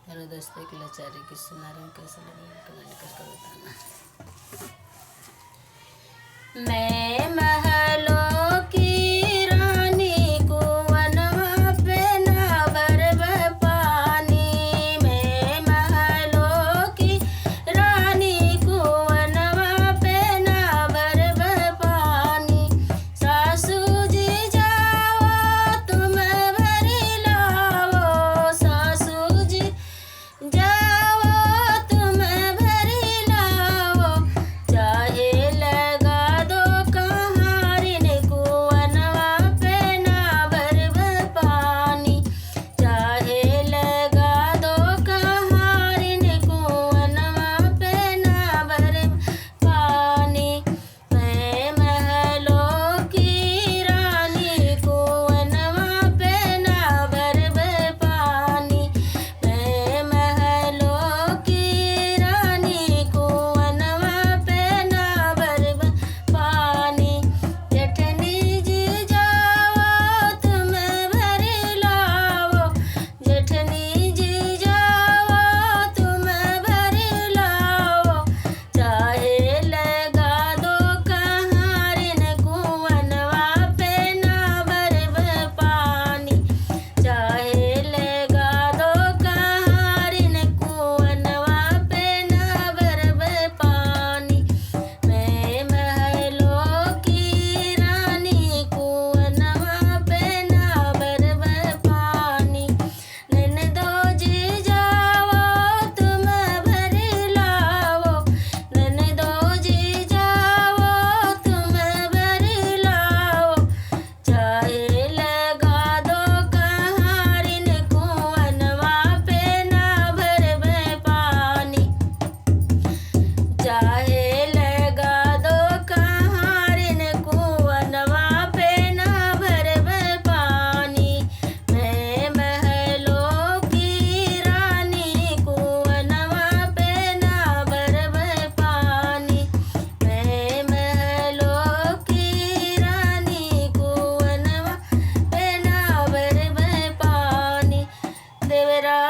Hello दोस्तों, एक लाचारी की सुना रही हूँ, कैसा लगे कमेंट करके बताना। मैं महलों की रानी कुवनवा पे ना भरब पानी। मैं महलों की रानी कुवनवा पे ना भरब पानी। सासू जी जाओ तुम भरी लाओ, सासू जी जाओ तुम भरी लाओ। चाहे लगा दो कहारिन कुवनवा पे ना भरब पानी। चाहे लगा दो कहारिन कुवनवा पे ना भरब पानी। मैं महलों की रानी कुवनवा पे ना भरब पानी। मैं महलों की रानी कुवनवा पे ना भरब पानी। जेठनी जी जाओ तुम भरी लाओ, जेठनी जी जाओ तुम भरी लाओ। चाहे लगा दो कहारिन कुवनवा पे ना भरब पानी। चाहे लगा दो कहारिन कुवनवा पे ना भरब पानी। मैं महलों की रानी कुवनवा पे ना भरब पानी। ननदो जी जाओ तुम भरी लाओ, ननदो जी जाओ तुम भरी लाओ। चाहे लगा दो कहारिन कुवनवा पे ना भरब पानी। चाहे लगा दो कहारिन कुवनवा पे ना भरब पानी। मैं महलों की रानी कुवनवा पे ना भरब पानी। मैं महलों की रानी कुवनवा पे ना भरब पानी। देवरा